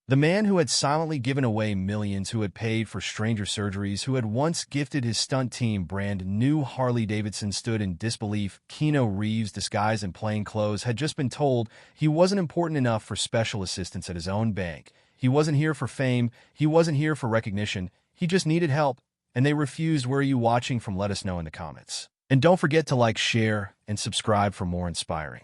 The man who had silently given away millions, who had paid for stranger surgeries, who had once gifted his stunt team brand new Harley-Davidson, stood in disbelief. Keanu Reeves, disguised in plain clothes, had just been told he wasn't important enough for special assistance at his own bank. He wasn't here for fame. He wasn't here for recognition. He just needed help, and they refused. Where are you watching from? Let us know in the comments. And don't forget to like, share, and subscribe for more inspiring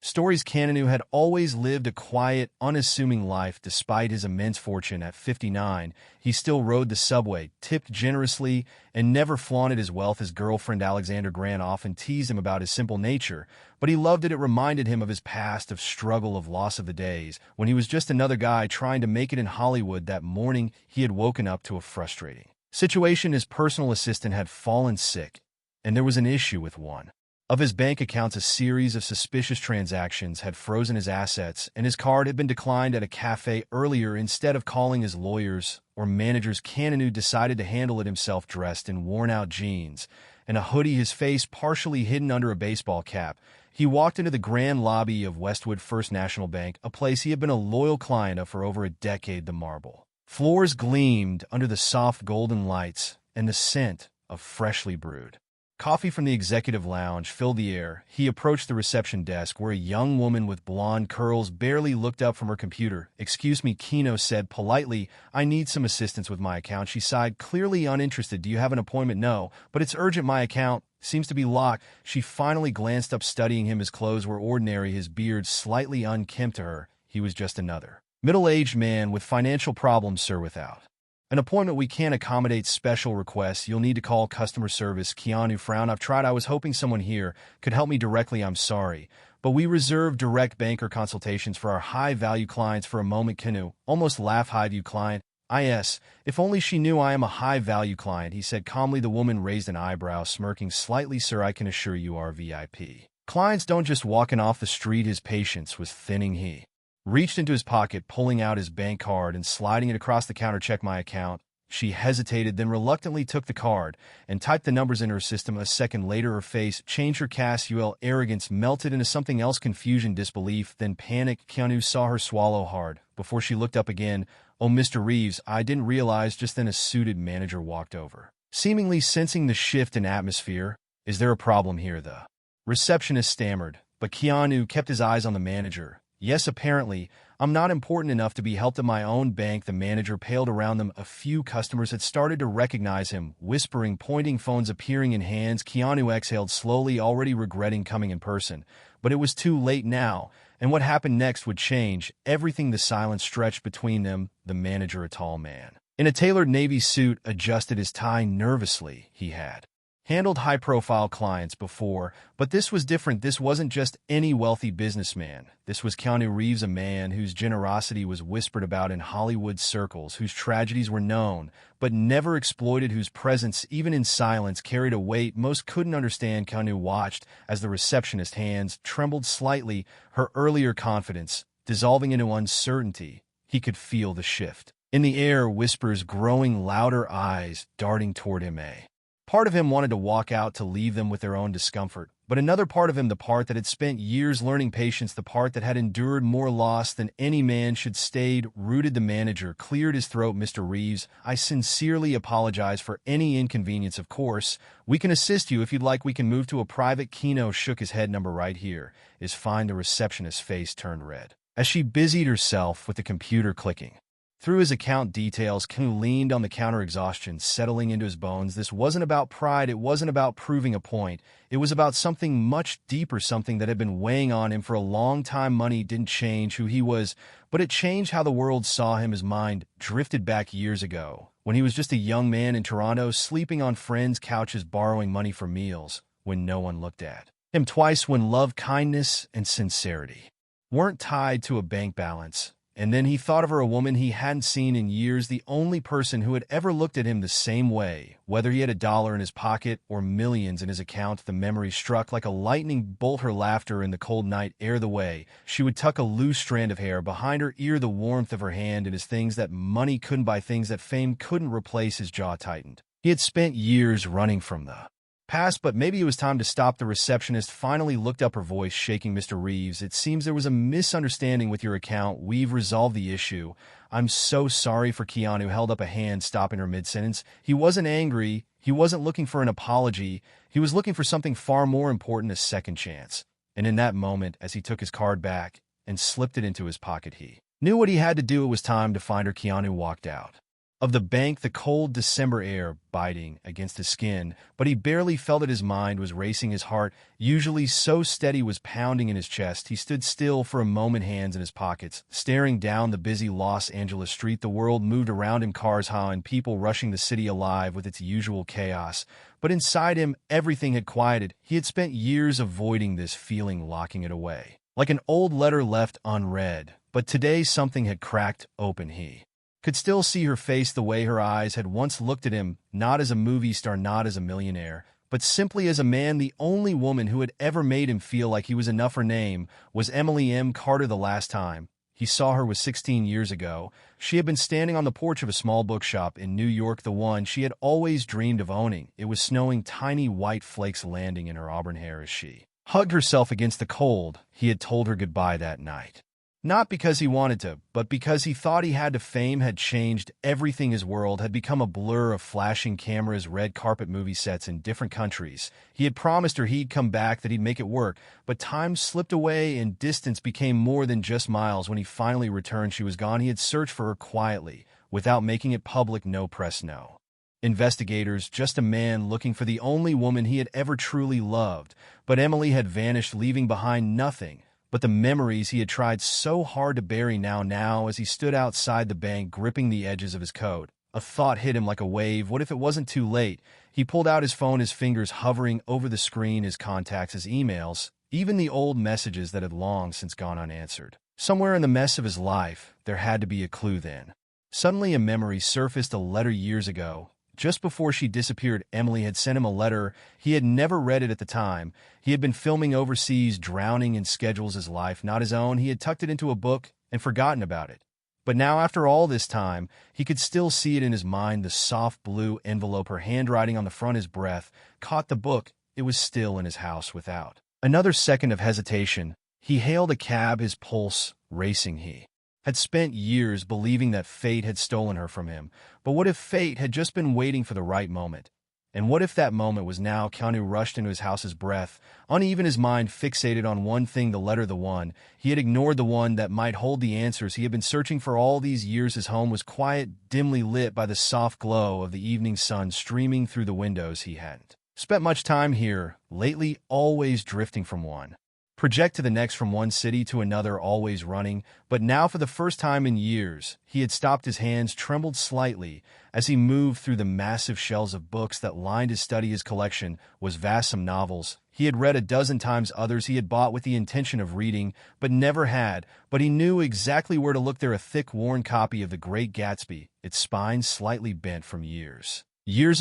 stories. Keanu had always lived a quiet, unassuming life. Despite his immense fortune at 59, he still rode the subway, tipped generously, and never flaunted his wealth. His girlfriend Alexander Grant often teased him about his simple nature, but he loved it. It reminded him of his past, of struggle, of loss, of the days when he was just another guy trying to make it in Hollywood. That morning, he had woken up to a frustrating situation. His personal assistant had fallen sick, and there was an issue with one of his bank accounts. A series of suspicious transactions had frozen his assets, and his card had been declined at a cafe earlier. Instead of calling his lawyers or managers, Keanu decided to handle it himself. Dressed in worn-out jeans and a hoodie, his face partially hidden under a baseball cap, he walked into the grand lobby of Westwood First National Bank, a place he had been a loyal client of for over a decade. The marble floors gleamed under the soft golden lights, and the scent of freshly brewed coffee from the executive lounge filled the air. He approached the reception desk, where a young woman with blonde curls barely looked up from her computer. "Excuse me," Keanu said politely. "I need some assistance with my account." She sighed, clearly uninterested. "Do you have an appointment?" "No, but it's urgent. My account seems to be locked." She finally glanced up, studying him. His clothes were ordinary, his beard slightly unkempt. To her, he was just another middle-aged man with financial problems. "Sir, without an appointment, we can't accommodate special requests. You'll need to call customer service." Keanu frowned. "I've tried. I was hoping someone here could help me directly. I'm sorry, but we reserve direct banker consultations for our high-value clients." "For a moment," Keanu almost laughed. "High-value client? Yes. If only she knew I am a high-value client," he said calmly. The woman raised an eyebrow, smirking slightly. "Sir, I can assure you our VIP clients don't just walk in off the street." His patience was thinning. He reached into his pocket, pulling out his bank card and sliding it across the counter. "Check my account." She hesitated, then reluctantly took the card and typed the numbers in her system. A second later, her face changed. Her casual arrogance melted into something else: confusion, disbelief, then panic. Keanu saw her swallow hard before she looked up again. "Oh, Mr. Reeves, I didn't realize." Just then a suited manager walked over, seemingly sensing the shift in atmosphere. "Is there a problem here?" the receptionist stammered, but Keanu kept his eyes on the manager. "Yes, apparently I'm not important enough to be helped at my own bank." The manager paled. Around them, a few customers had started to recognize him, whispering, pointing, phones appearing in hands. Keanu exhaled slowly, already regretting coming in person. But it was too late now, and what happened next would change everything. The silence stretched between them. The manager, a tall man in a tailored navy suit, adjusted his tie nervously. He had handled high-profile clients before, but this was different. This wasn't just any wealthy businessman. This was Keanu Reeves, a man whose generosity was whispered about in Hollywood circles, whose tragedies were known but never exploited, whose presence, even in silence, carried a weight most couldn't understand. Keanu watched as the receptionist's hands trembled slightly, her earlier confidence dissolving into uncertainty. He could feel the shift in the air, whispers growing louder, eyes darting toward him. A part of him wanted to walk out, to leave them with their own discomfort, but another part of him, the part that had spent years learning patience, the part that had endured more loss than any man should, stayed rooted. The manager cleared his throat. "Mr. Reeves, I sincerely apologize for any inconvenience. Of course, we can assist you. If you'd like, we can move to a private." Keanu shook his head. "Number right here is fine." The receptionist's face turned red as she busied herself with the computer, clicking through his account details. Keanu leaned on the counter, exhaustion settling into his bones. This wasn't about pride. It wasn't about proving a point. It was about something much deeper, something that had been weighing on him for a long time. Money didn't change who he was, but it changed how the world saw him. His mind drifted back years ago, when he was just a young man in Toronto, sleeping on friends' couches, borrowing money for meals when no one looked at him twice, when love, kindness, and sincerity weren't tied to a bank balance. And then he thought of her, a woman he hadn't seen in years, the only person who had ever looked at him the same way, whether he had $1 in his pocket or millions in his account. The memory struck like a lightning bolt, her laughter in the cold night air, the way she would tuck a loose strand of hair behind her ear, the warmth of her hand in his, things that money couldn't buy, things that fame couldn't replace. His jaw tightened. He had spent years running from the Passed, but maybe it was time to stop. The receptionist finally looked up, her voice shaking. Mr. Reeves, it seems there was a misunderstanding with your account. We've resolved the issue. I'm so sorry. For Keanu held up a hand, stopping her mid-sentence. He wasn't angry. He wasn't looking for an apology. He was looking for something far more important, a second chance. And in that moment, as he took his card back and slipped it into his pocket, he knew what he had to do. It was time to find her. Keanu walked out of the bank, the cold December air biting against his skin, but he barely felt it. His mind was racing. His heart, usually so steady, was pounding in his chest. He stood still for a moment, hands in his pockets, staring down the busy Los Angeles street. The world moved around him, cars hawing, people rushing, the city alive with its usual chaos. But inside him, everything had quieted. He had spent years avoiding this feeling, locking it away, like an old letter left unread. But today something had cracked open. He could still see her face, the way her eyes had once looked at him, not as a movie star, not as a millionaire, but simply as a man. The only woman who had ever made him feel like he was enough. Her name was Emily M. Carter. The last time he saw her was 16 years ago. She had been standing on the porch of a small bookshop in New York, the one she had always dreamed of owning. It was snowing, tiny white flakes landing in her auburn hair as she hugged herself against the cold. He had told her goodbye that night. Not because he wanted to, but because he thought he had to. Fame had changed everything. His world had become a blur of flashing cameras, red carpet, movie sets in different countries. He had promised her he'd come back, that he'd make it work, but time slipped away and distance became more than just miles. When he finally returned, she was gone. He had searched for her quietly, without making it public. No press, no investigators, just a man looking for the only woman he had ever truly loved. But Emily had vanished, leaving behind nothing but the memories he had tried so hard to bury. Now, as he stood outside the bank, gripping the edges of his coat, a thought hit him like a wave. What if it wasn't too late? He pulled out his phone, his fingers hovering over the screen, his contacts, his emails, even the old messages that had long since gone unanswered. Somewhere in the mess of his life, there had to be a clue. Then, suddenly a memory surfaced, a letter years ago. Just before she disappeared, Emily had sent him a letter. He had never read it at the time. He had been filming overseas, drowning in schedules, his life not his own. He had tucked it into a book and forgotten about it. But now, after all this time, he could still see it in his mind, the soft blue envelope, her handwriting on the front. His breath caught the book. It was still in his house. Without another second of hesitation, he hailed a cab, his pulse racing. He had spent years believing that fate had stolen her from him. But what if fate had just been waiting for the right moment? And what if that moment was now? Keanu rushed into his house, his breath uneven, his mind fixated on one thing, the letter, the one he had ignored, the one that might hold the answers he had been searching for all these years. His home was quiet, dimly lit by the soft glow of the evening sun streaming through the windows. He hadn't spent much time here lately, always drifting from one project to the next, from one city to another, always running. But now, for the first time in years, he had stopped. His hands trembled slightly as he moved through the massive shelves of books that lined his study. His collection was vast. Some novels he had read a dozen times, others he had bought with the intention of reading, but never had. But he knew exactly where to look there, a thick, worn copy of The Great Gatsby, its spine slightly bent from years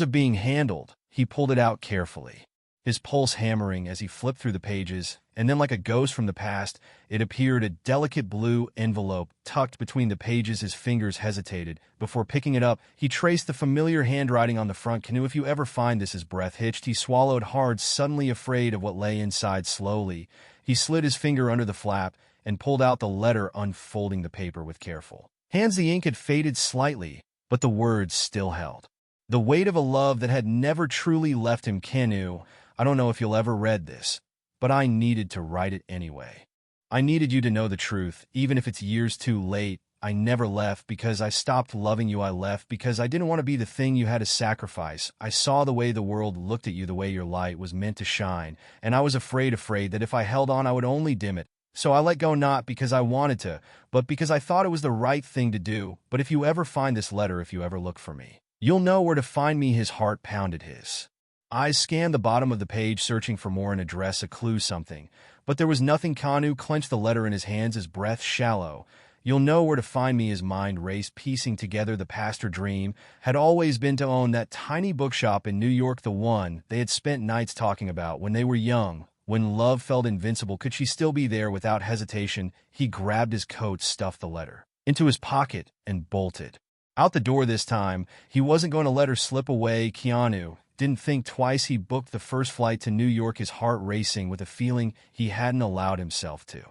of being handled. He pulled it out carefully, his pulse hammering as he flipped through the pages, and then, like a ghost from the past, it appeared, a delicate blue envelope tucked between the pages. His fingers hesitated. Before picking it up, he traced the familiar handwriting on the front. "Keanu, if you ever find this," his breath hitched. He swallowed hard, suddenly afraid of what lay inside. Slowly, he slid his finger under the flap and pulled out the letter, unfolding the paper with careful hands. The ink had faded slightly, but the words still held the weight of a love that had never truly left him. "Keanu, I don't know if you'll ever read this, but I needed to write it anyway. I needed you to know the truth, even if it's years too late. I never left because I stopped loving you. I left because I didn't want to be the thing you had to sacrifice. I saw the way the world looked at you, the way your light was meant to shine, and I was afraid that if I held on, I would only dim it. So I let go, not because I wanted to, but because I thought it was the right thing to do. But if you ever find this letter, if you ever look for me, you'll know where to find me." His heart pounded. His eyes scanned the bottom of the page, searching for more, an address, a clue, something. But there was nothing. Keanu clenched the letter in his hands, his breath shallow. "You'll know where to find me." His mind raced, piecing together the past. Her dream had always been to own that tiny bookshop in New York, the one they had spent nights talking about when they were young, when love felt invincible. Could she still be there? Without hesitation, he grabbed his coat, stuffed the letter into his pocket, and bolted out the door. This time, he wasn't going to let her slip away. "Keanu, Didn't think twice. He booked the first flight to New York, his heart racing with a feeling he hadn't allowed himself to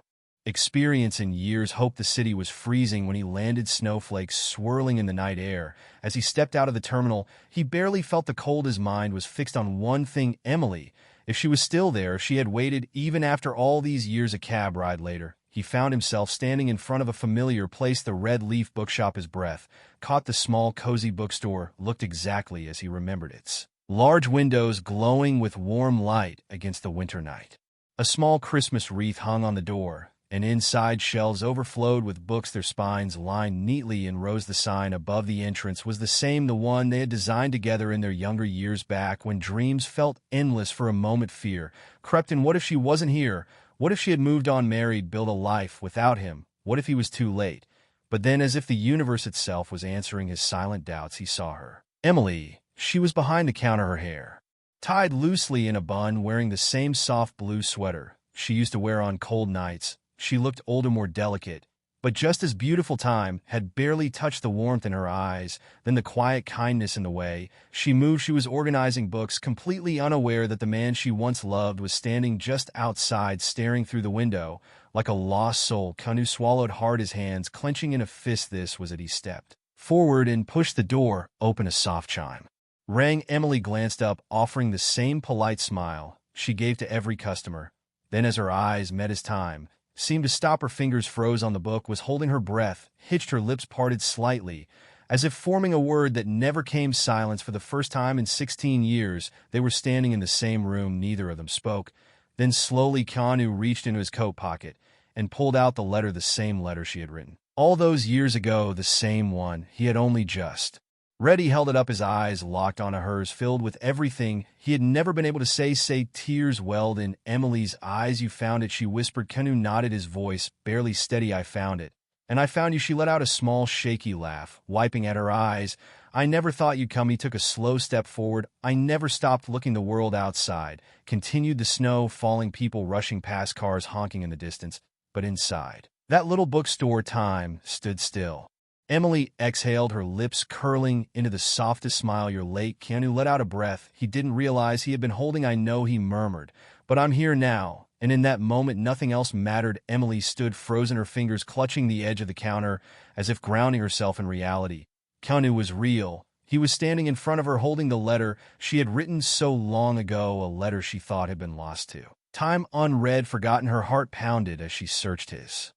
experience in years. Hoped the city was freezing when he landed, snowflakes swirling in the night air. As he stepped out of the terminal, he barely felt the cold. His mind was fixed on one thing: Emily. If she was still there, if she had waited, even after all these years. A cab ride later, he found himself standing in front of a familiar place, the Red Leaf Bookshop. His breath caught the small, cozy bookstore. Looked exactly as he remembered its large windows glowing with warm light against the winter night. A small Christmas wreath hung on the door, and inside shelves overflowed with books, their spines lined neatly in rows. The sign above the entrance was the same, the one they had designed together in their younger years, back when dreams felt endless. For a moment, fear crept in. What if she wasn't here? What if she had moved on, married, built a life without him? What if he was too late? But then, as if the universe itself was answering his silent doubts, he saw her. Emily. She was behind the counter, her hair tied loosely in a bun, wearing the same soft blue sweater she used to wear on cold nights. She looked older, more delicate, but just as beautiful. Time had barely touched the warmth in her eyes, then the quiet kindness in the way she moved. She was organizing books, completely unaware that the man she once loved was standing just outside, staring through the window like a lost soul. Keanu swallowed hard, his hands clenching in a fist. This was it. He stepped forward and pushed the door open. A soft chime rang. Emily glanced up, offering the same polite smile she gave to every customer. Then, as her eyes met his, time seemed to stop. Her fingers froze on the book, was holding her breath, hitched, her lips parted slightly, as if forming a word that never came. Silence. For the first time in 16 years, they were standing in the same room. Neither of them spoke. Then slowly, Keanu reached into his coat pocket and pulled out the letter, the same letter she had written all those years ago, the same one he had only just read. He held it up, his eyes locked onto hers, filled with everything he had never been able to say. Tears welled in Emily's eyes. You found it, she whispered. Keanu nodded, his voice barely steady. I found it. And I found you. She let out a small, shaky laugh, wiping at her eyes. I never thought you'd come. He took a slow step forward. I never stopped looking. The world outside continued, the snow falling, people rushing past, cars honking in the distance. But inside that little bookstore, time stood still. Emily exhaled, her lips curling into the softest smile. You're late. Keanu let out a breath he didn't realize he had been holding. I know, he murmured, but I'm here now. And in that moment, nothing else mattered. Emily stood frozen, her fingers clutching the edge of the counter, as if grounding herself in reality. Keanu was real. He was standing in front of her, holding the letter she had written so long ago, a letter she thought had been lost to time, unread, forgotten. Her heart pounded as she searched his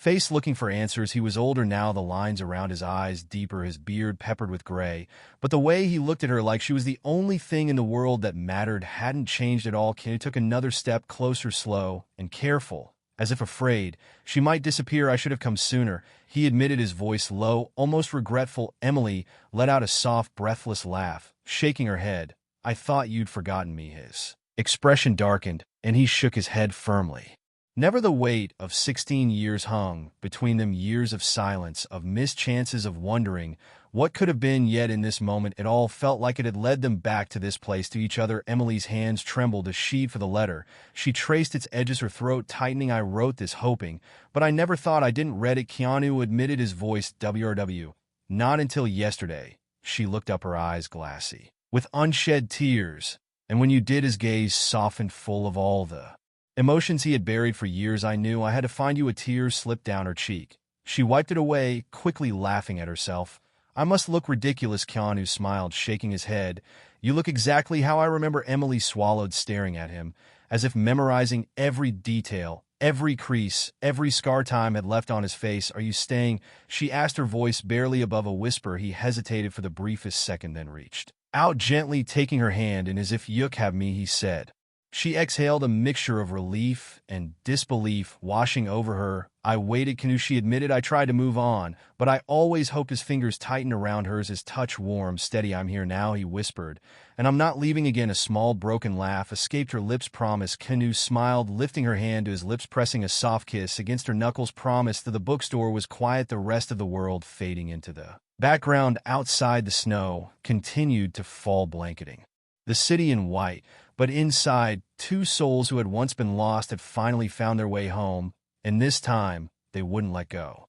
face, looking for answers. He was older now, the lines around his eyes deeper, his beard peppered with gray. But the way he looked at her, like she was the only thing in the world that mattered, hadn't changed at all. Keanu took another step closer, slow and careful, as if afraid she might disappear. I should have come sooner, he admitted, his voice low, almost regretful. Emily let out a soft, breathless laugh, shaking her head. I thought you'd forgotten me. His expression darkened, and he shook his head firmly. Never. The weight of 16 years hung between them, years of silence, of missed chances, of wondering what could have been. Yet in this moment, it all felt like it had led them back to this place, to each other. Emily's hands trembled, a sheet for the letter. She traced its edges, her throat tightening. I wrote this hoping, but I never thought I didn't read it, Keanu admitted, his voice WRW. Not until yesterday. She looked up, her eyes glassy with unshed tears. And when you did, his gaze softened, full of all the emotions he had buried for years. I knew I had to find you. A tear slipped down her cheek. She wiped it away, quickly, laughing at herself. I must look ridiculous. Keanu smiled, shaking his head. You look exactly how I remember. Emily swallowed, staring at him, as if memorizing every detail, every crease, every scar time had left on his face. Are you staying? She asked, her voice barely above a whisper. He hesitated for the briefest second, then reached out gently, taking her hand, and as if "Yuk have me," he said. She exhaled, a mixture of relief and disbelief washing over her. I waited, Keanu, she admitted. I tried to move on, but I always hoped. His fingers tightened around hers, his touch warm, steady. I'm here now, he whispered, and I'm not leaving. Again, a small, broken laugh escaped her lips. Promise. Keanu smiled, lifting her hand to his lips, pressing a soft kiss against her knuckles. Promise. The bookstore was quiet, the rest of the world fading into the background. Outside, the snow continued to fall, blanketing the city in white, but inside, two souls who had once been lost had finally found their way home, and this time they wouldn't let go.